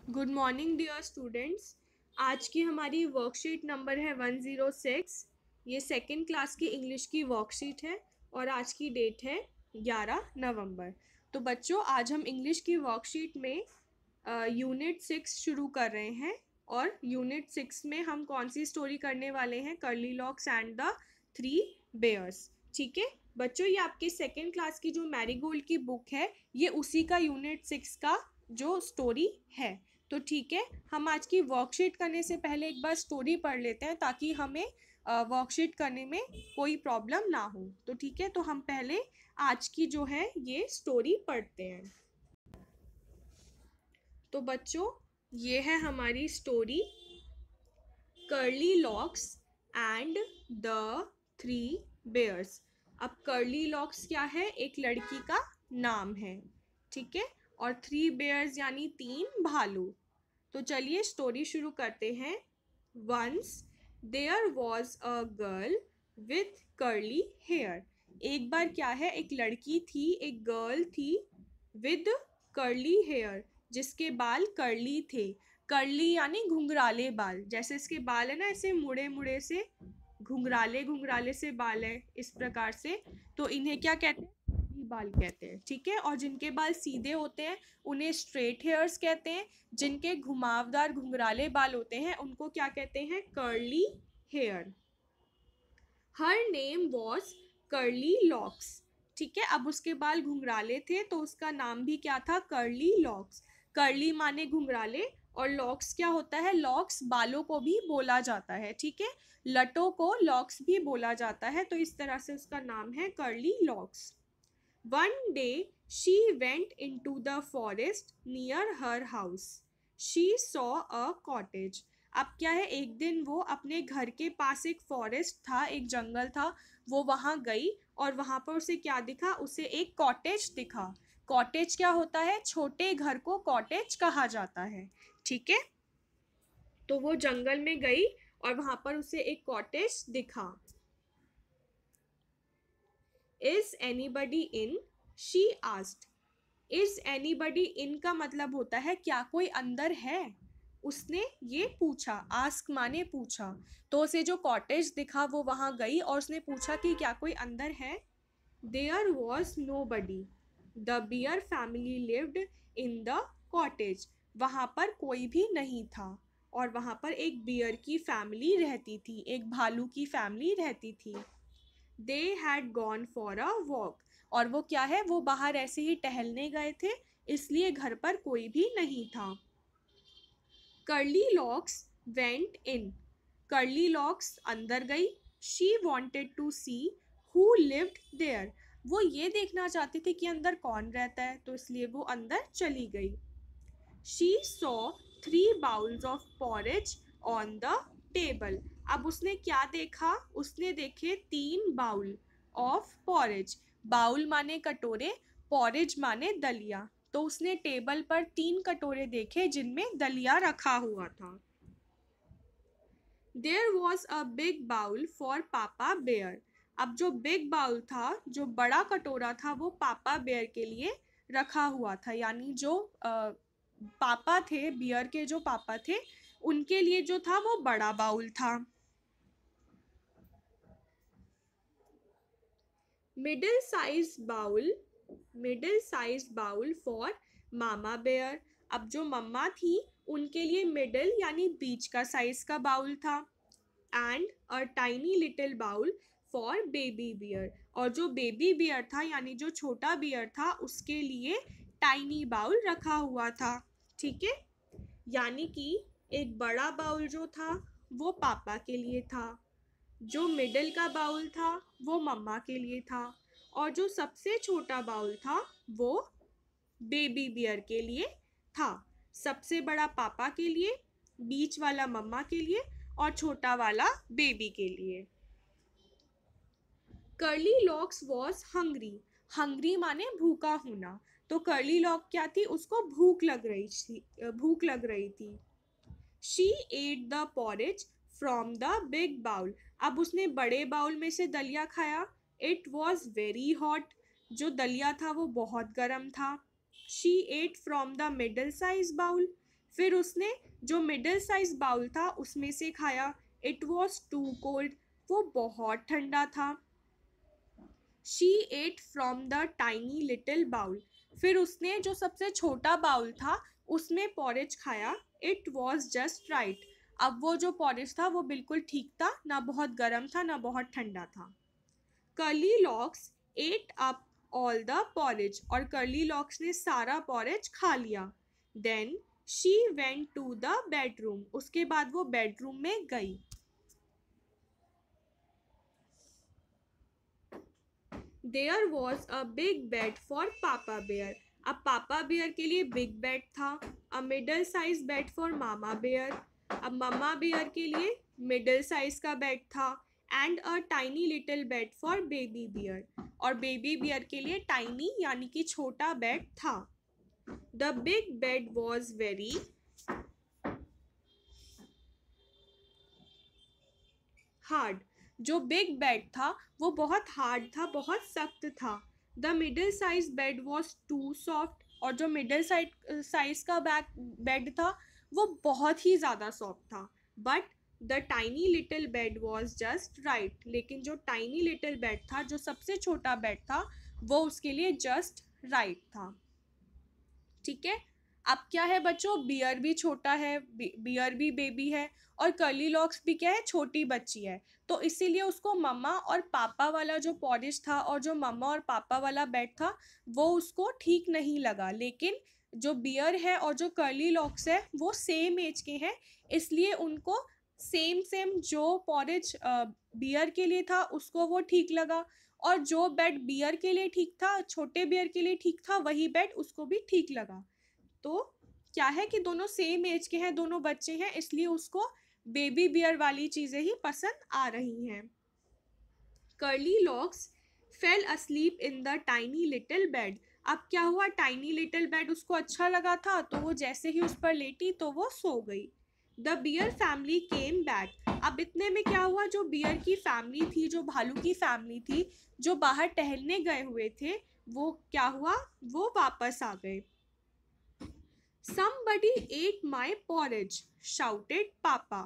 Good morning dear students. आज की हमारी वर्कशीट नंबर है 106। ये सेकेंड क्लास की इंग्लिश की वर्कशीट है और आज की डेट है 11 नवंबर। तो बच्चों, आज हम इंग्लिश की वर्कशीट में यूनिट 6 शुरू कर रहे हैं। और यूनिट 6 में हम कौन सी स्टोरी करने वाले हैं? Curly Locks and the three bears. ठीक है बच्चों, ये आपके सेकेंड क्लास की जो मैरीगोल्ड की बुक है, ये उसी का यूनिट 6 का जो स्टोरी है। तो ठीक है, हम आज की वर्कशीट करने से पहले एक बार स्टोरी पढ़ लेते हैं ताकि हमें वर्कशीट करने में कोई प्रॉब्लम ना हो। तो ठीक है, तो हम पहले आज की जो है ये स्टोरी पढ़ते हैं। तो बच्चों, ये है हमारी story Curly Locks and the three bears. अब कर्ली लॉक्स क्या है? एक लड़की का नाम है, ठीक है। और थ्री बेयर्स यानी तीन भालू। तो चलिए स्टोरी शुरू करते हैं। Once there was a girl with curly hair. एक बार क्या है, एक लड़की थी, एक गर्ल थी विद कर्ली हेयर, जिसके बाल कर्ली थे। कर्ली यानी घुंघराले बाल, जैसे इसके बाल है ना, ऐसे मुड़े मुड़े से, घुंघराले घुंघराले से बाल है इस प्रकार से। तो इन्हें क्या कहते हैं? कर्ली बाल कहते हैं, ठीक है। और जिनके बाल सीधे होते हैं उन्हें स्ट्रेट हेयर्स कहते हैं। जिनके घुमावदार घुंघराले बाल होते हैं उनको क्या कहते हैं? Curly hair. Her name was Curly Locks. ठीक है, अब उसके बाल घुंघराले थे तो उसका नाम भी क्या था? Curly locks. कर्ली माने घुंघराले, और लॉक्स क्या होता है? लॉक्स बालों को भी बोला जाता है, ठीक है। लटों को लॉक्स भी बोला जाता है, तो इस तरह से उसका नाम है curly locks. One day she went into the forest near her house. She saw a cottage. अब क्या है, एक दिन वो अपने घर के पास, एक फॉरेस्ट था, एक जंगल था, वो वहां गई और वहां पर उसे क्या दिखा? उसे एक कॉटेज दिखा। कॉटेज क्या होता है? छोटे घर को कॉटेज कहा जाता है, ठीक है। तो वो जंगल में गई और वहां पर उसे एक कॉटेज दिखा। Is anybody in? She asked. Is anybody in का मतलब होता है क्या कोई अंदर है? उसने ये पूछा, आस्क माने पूछा। तो उसे जो कॉटेज दिखा वो वहां गई और उसने पूछा कि क्या कोई अंदर है। There was nobody. The bear family lived in the cottage. वहां पर कोई भी नहीं था और वहां पर एक बियर की फैमिली रहती थी, एक भालू की फैमिली रहती थी। They had gone for a walk. और वो क्या है, वो बाहर ऐसे ही टहलने गए थे, इसलिए घर पर कोई भी नहीं था। Curly Locks went in. Curly Locks अंदर गई। She wanted to see who lived there. वो ये देखना चाहती थी कि अंदर कौन रहता है, तो इसलिए वो अंदर चली गई। She saw three bowls of porridge on the table. अब उसने क्या देखा? उसने देखे तीन बाउल ऑफ पॉरेज। बाउल माने कटोरे, पॉरेज माने दलिया। तो उसने टेबल पर तीन कटोरे देखे जिनमें दलिया रखा हुआ था। There was a big bowl for papa bear. अब जो बिग बाउल था, जो बड़ा कटोरा था, वो पापा बेयर के लिए रखा हुआ था। यानी जो पापा थे, बियर के जो पापा थे, उनके लिए जो था वो बड़ा बाउल था। Middle size bowl, middle size bowl for mama bear. अब जो मम्मा थी उनके लिए मिडिल यानी बीच का साइज का बाउल था। And a tiny little bowl for baby bear. और जो बेबी बियर था यानी जो छोटा बियर था, उसके लिए टाइनी बाउल रखा हुआ था, ठीक है। यानी कि एक बड़ा बाउल जो था वो पापा के लिए था, जो मिडिल का बाउल था वो मम्मा के लिए था, और जो सबसे छोटा बाउल था वो बेबी बियर के लिए था। सबसे बड़ा पापा के लिए, बीच वाला मम्मा के लिए, और छोटा वाला बेबी के लिए। Curly locks was hungry. Hungry माने भूखा होना। तो कर्ली लॉक क्या थी? उसको भूख लग रही थी। She ate the porridge from the big bowl. अब उसने बड़े बाउल में से दलिया खाया। It was very hot. जो दलिया था वो बहुत गर्म था। She ate from the middle size bowl. फिर उसने जो मिडिल साइज बाउल था उसमें से खाया. It was too cold. वो बहुत ठंडा था. She ate from the tiny little bowl. फिर उसने जो सबसे छोटा बाउल था उसमें पॉरेज खाया. It was just right. अब वो जो पॉरेज था वो बिल्कुल ठीक था, ना बहुत गर्म था ना बहुत ठंडा था. Curly Locks ate up all the porridge. और कर्ली लॉक्स ने सारा पॉरेज खा लिया. Then she went to the bedroom. उसके बाद वो बेडरूम में गई. There was a big bed for papa bear. अब पापा बेयर के लिए बिग बेड था. A middle size bed for mama bear. अब मम्मा बेयर के लिए मिडल साइज का बेड था. And a tiny little bed for baby bear. और बेबी बियर के लिए टाइनी यानी कि छोटा बेड था. The big bed was very hard. जो बिग बेड था वो बहुत हार्ड था, बहुत सख्त था. The middle size bed was too soft. और जो मिडिल साइज का बेड था वो बहुत ही ज़्यादा सॉफ्ट था. But the tiny little bed was just right. लेकिन जो टाइनी लिटिल बेड था, जो सबसे छोटा बेड था, वो उसके लिए जस्ट राइट था. ठीक है. अब क्या है बच्चों, बियर भी छोटा है, बियर भी बेबी है, और कर्ली लॉक्स भी क्या है, छोटी बच्ची है. तो इसीलिए उसको मम्मा और पापा वाला जो पॉरेज था और जो मम्मा और पापा वाला बेड था वो उसको ठीक नहीं लगा. लेकिन जो बियर है और जो कर्ली लॉक्स है वो सेम एज के हैं, इसलिए उनको सेम सेम जो पॉरेज बियर के लिए था उसको वो ठीक लगा. और जो बेड बियर के लिए ठीक था, छोटे बियर के लिए ठीक था, वही बेड उसको भी ठीक लगा. तो क्या है कि दोनों सेम एज के हैं, दोनों बच्चे हैं, इसलिए उसको बेबी बियर वाली चीजें ही पसंद आ रही हैं. Curly locks fail asleep in the tiny little bed. अब क्या हुआ, टाइनी लिटिल बेड उसको अच्छा लगा था, तो वो जैसे ही उस पर लेटी तो वो सो गई. The bear family came back. अब इतने में क्या हुआ, जो बियर की फैमिली थी, जो भालू की फैमिली थी, जो बाहर टहलने गए हुए थे, वो क्या हुआ, वो वापस आ गए. Somebody ate my porridge, shouted पापा.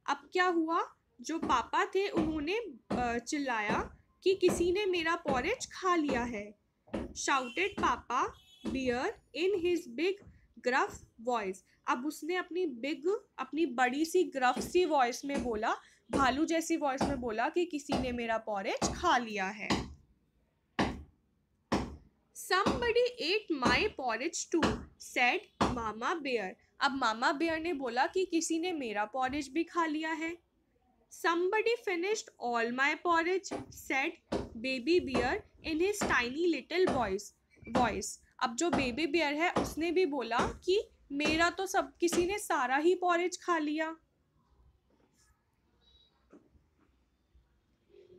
अब क्या हुआ, जो पापा थे उन्होंने चिल्लाया कि किसी ने मेरा पॉरेज खा लिया है. Shouted पापा बियर इन his big gruff voice. अब उसने अपनी बड़ी सी ग्रफ सी वॉइस में बोला, भालू जैसी वॉइस में बोला कि किसी ने मेरा पॉरेज खा लिया है. Somebody ate my porridge too, said mama bear. अब मामा बेयर ने बोला कि किसी ने मेरा पॉरेज भी खा लिया है. Somebody finished all my porridge, said baby bear in his tiny little voice. अब जो बेबी बियर है उसने भी बोला कि मेरा तो सब किसी ने सारा ही पॉरेज खा लिया.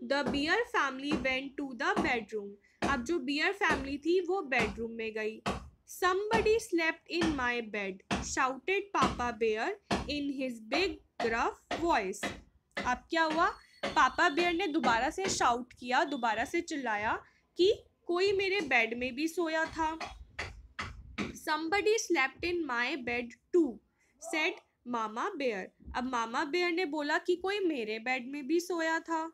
The bear family went to the bedroom. अब जो बियर फैमिली थी वो बेडरूम में गई. Somebody slept in my bed, shouted Papa Bear in his big gruff voice. अब क्या हुआ, पापा बेयर ने दोबारा से शाउट किया, दोबारा से चिल्लाया कि कोई मेरे बेड में भी सोया था. Somebody slept in my bed too, said Mama Bear. अब मामा बेयर ने बोला कि कोई मेरे बेड में भी सोया था.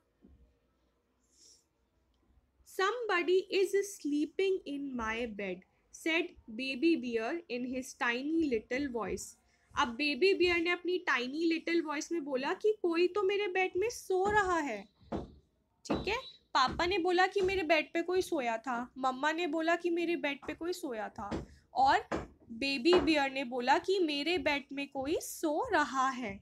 Somebody is sleeping in my bed, said baby bear in his tiny little voice. अब बेबी बियर ने अपनी टाइनी लिटिल वॉइस में बोला कि कोई तो मेरे बेड में सो रहा है. ठीक है, पापा ने बोला कि मेरे बेड पे कोई सोया था, मम्मा ने बोला कि मेरे बेड पे कोई सोया था, और बेबी बियर ने बोला कि मेरे बेड में कोई सो रहा है.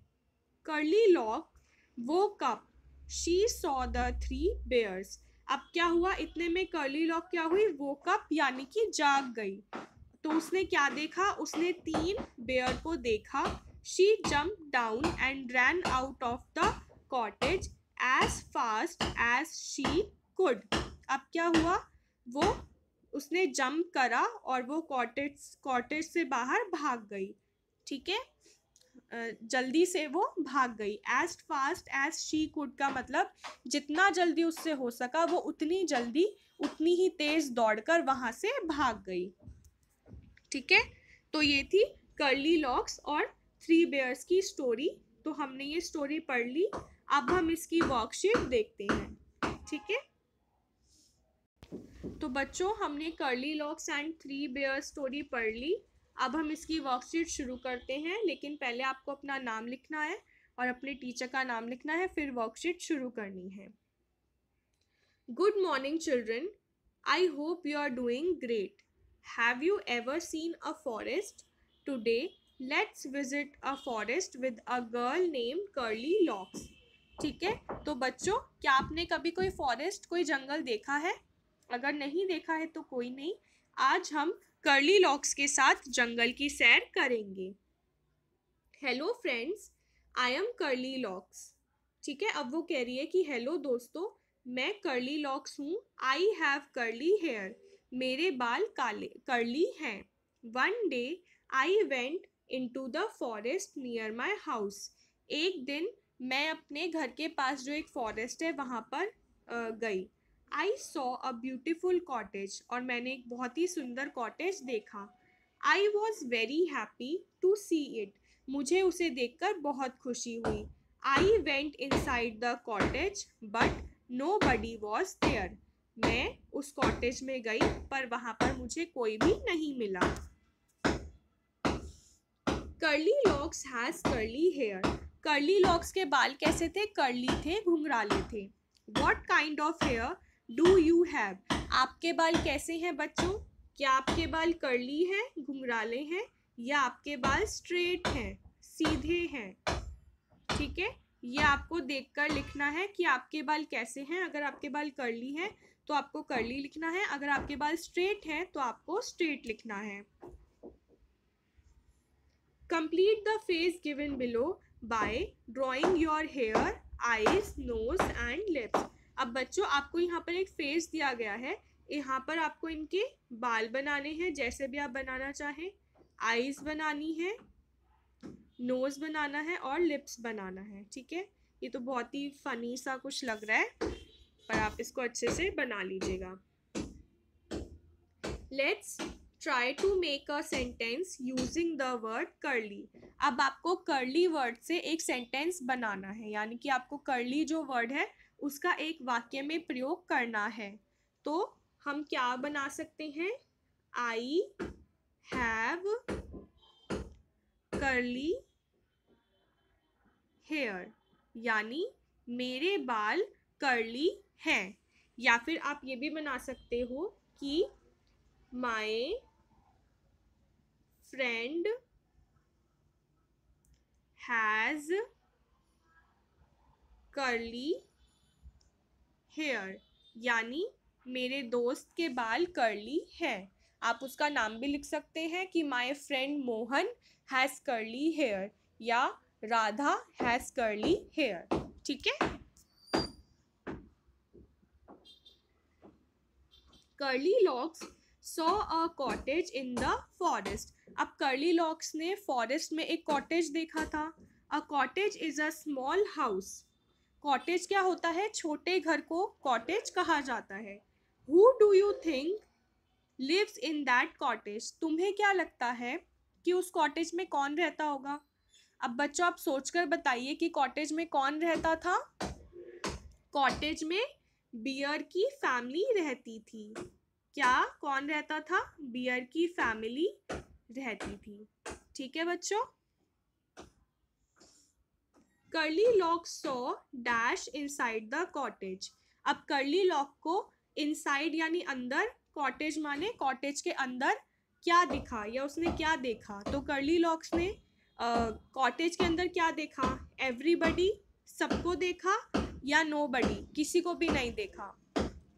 Curly lock woke up. She saw the three bears. अब क्या हुआ, इतने में कर्ली लॉक क्या हुई, woke up यानी कि जाग गई. तो उसने क्या देखा, उसने 3 बेयर को देखा. She jumped down and ran out of the cottage as fast as she could. अब क्या हुआ, उसने जंप करा और वो कॉटेज से बाहर भाग गई. ठीक है, जल्दी से वो भाग गई. As fast as she could का मतलब जितना जल्दी उससे हो सका वो उतनी जल्दी, उतनी ही तेज दौड़कर वहां से भाग गई. ठीक है, तो ये थी कर्ली लॉक्स और 3 बेयर्स की स्टोरी। तो हमने ये स्टोरी पढ़ ली। अब हम इसकी वर्कशीट देखते हैं, ठीक है। तो बच्चों, हमने Curly Locks and 3 bears story पढ़ ली। अब हम इसकी वर्कशीट शुरू करते हैं, लेकिन पहले आपको अपना नाम लिखना है और अपने टीचर का नाम लिखना है, फिर वर्कशीट शुरू करनी है। Good morning children, I hope you are doing great. Have you ever seen a forest? Today let's visit a forest with a girl name Curly Locks. ठीक है, तो बच्चों, क्या आपने कभी कोई फॉरेस्ट, कोई जंगल देखा है? अगर नहीं देखा है तो कोई नहीं, आज हम कर्ली लॉक्स के साथ जंगल की सैर करेंगे। Hello friends, I am curly Locks. ठीक है, अब वो कह रही है कि हेलो दोस्तों, मैं कर्ली लॉक्स हूँ। आई हैव कर्ली हेयर, मेरे बाल काले कर्ली हैं। One day I went into the forest near my house. एक दिन मैं अपने घर के पास जो एक फॉरेस्ट है वहाँ पर गई। I saw a beautiful cottage, और मैंने एक बहुत ही सुंदर कॉटेज देखा। I was very happy to see it, मुझे उसे देखकर बहुत खुशी हुई। I went inside the cottage but nobody was there, मैं उस कॉटेज में गई पर वहां पर मुझे कोई भी नहीं मिला। Curly Locks has curly hair, Curly Locks के बाल कैसे थे? कर्ली थे, घुंघराले थे। What kind of hair do you have? आपके बाल कैसे हैं बच्चों? क्या आपके बाल कर्ली हैं, घुंघराले हैं, या आपके बाल स्ट्रेट हैं, सीधे हैं? ठीक है, ये आपको देखकर लिखना है कि आपके बाल कैसे हैं। अगर आपके बाल कर्ली हैं तो आपको कर्ली लिखना है, अगर आपके बाल स्ट्रेट हैं तो आपको स्ट्रेट लिखना है। Complete the face given below by drawing your hair, eyes, nose and lips. अब बच्चों, आपको यहाँ पर एक फेस दिया गया है, यहाँ पर आपको इनके बाल बनाने हैं जैसे भी आप बनाना चाहें। आईज बनानी है, नोज बनाना है और लिप्स बनाना है। ठीक है, ये तो बहुत ही फनी सा कुछ लग रहा है, पर आप इसको अच्छे से बना लीजिएगा। Let's try to make a sentence using the word curly. अब आपको कर्ली वर्ड से एक सेंटेंस बनाना है, यानी कि आपको कर्ली जो वर्ड है उसका एक वाक्य में प्रयोग करना है। तो हम क्या बना सकते हैं? आई हैव कर्ली हेयर, यानी मेरे बाल कर्ली हैं। या फिर आप ये भी बना सकते हो कि my friend has curly hair, यानी मेरे दोस्त के बाल कर्ली है। आप उसका नाम भी लिख सकते हैं कि my friend Mohan has curly hair, या राधा हैज कर्ली हेयर। ठीक है, curly locks saw a cottage in the forest. अब कर्ली लॉक्स ने फॉरेस्ट में एक कॉटेज देखा था। A cottage is a small house, cottage क्या होता है? छोटे घर को कॉटेज कहा जाता है। Who do you think lives in that cottage, तुम्हें क्या लगता है कि उस कॉटेज में कौन रहता होगा? अब बच्चों, आप सोचकर बताइए कि कॉटेज में कौन रहता था। कॉटेज में बियर की फैमिली रहती थी। क्या कौन रहता था? बियर की फैमिली रहती थी। ठीक है बच्चों, curly lock saw dash inside the cottage. अब कर्ली लॉक को इनसाइड यानी अंदर, कॉटेज माने कॉटेज के अंदर क्या दिखा, या उसने क्या देखा? तो कर्ली लॉक्स ने कॉटेज के अंदर क्या देखा? एवरीबडी, सबको देखा, या नोबडी, किसी को भी नहीं देखा।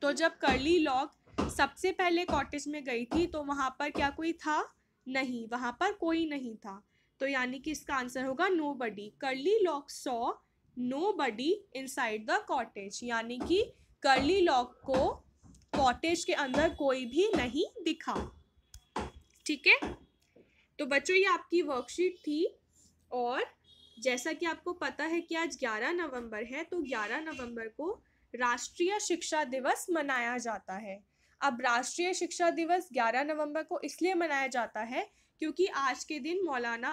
तो जब कर्ली लॉक सबसे पहले कॉटेज में गई थी तो वहां पर क्या कोई था? नहीं, वहां पर कोई नहीं था। तो यानी कि इसका आंसर होगा nobody. Curly lock saw nobody inside the cottage, यानी कि कर्ली लॉक को कॉटेज के अंदर कोई भी नहीं दिखा। ठीक है, तो बच्चों, ये आपकी वर्कशीट थी। और जैसा कि आपको पता है कि आज 11 नवंबर है, तो 11 नवंबर को राष्ट्रीय शिक्षा दिवस मनाया जाता है। अब राष्ट्रीय शिक्षा दिवस 11 नवंबर को इसलिए मनाया जाता है क्योंकि आज के दिन मौलाना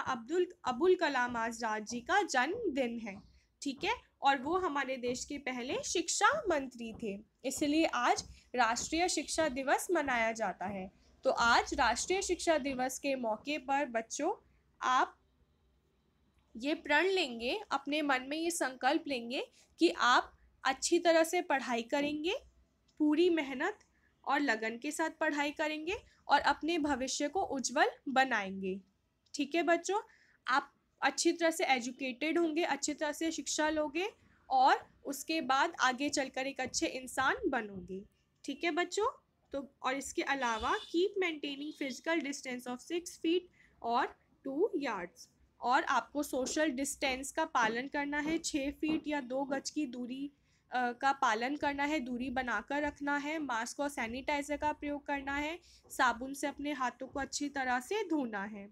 अबुल कलाम आज़ाद जी का जन्मदिन है। ठीक है, और वो हमारे देश के पहले शिक्षा मंत्री थे, इसलिए आज राष्ट्रीय शिक्षा दिवस मनाया जाता है। तो आज राष्ट्रीय शिक्षा दिवस के मौके पर बच्चों, आप ये प्रण लेंगे, अपने मन में ये संकल्प लेंगे कि आप अच्छी तरह से पढ़ाई करेंगे, पूरी मेहनत और लगन के साथ पढ़ाई करेंगे और अपने भविष्य को उज्जवल बनाएंगे। ठीक है बच्चों, आप अच्छी तरह से एजुकेटेड होंगे, अच्छी तरह से शिक्षा लोगे और उसके बाद आगे चलकर एक अच्छे इंसान बनोगे। ठीक है बच्चों, तो और इसके अलावा keep maintaining physical distance of 6 feet और 2 यार्ड्स। और आपको सोशल डिस्टेंस का पालन करना है, 6 फीट या 2 गज की दूरी का पालन करना है, दूरी बनाकर रखना है, मास्क और सैनिटाइजर का प्रयोग करना है, साबुन से अपने हाथों को अच्छी तरह से धोना है।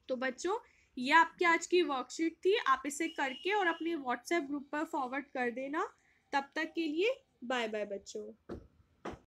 तो बच्चों, ये आपकी आज की वर्कशीट थी, आप इसे करके और अपने व्हाट्सएप ग्रुप पर फॉरवर्ड कर देना। तब तक के लिए बाय बाय बच्चों।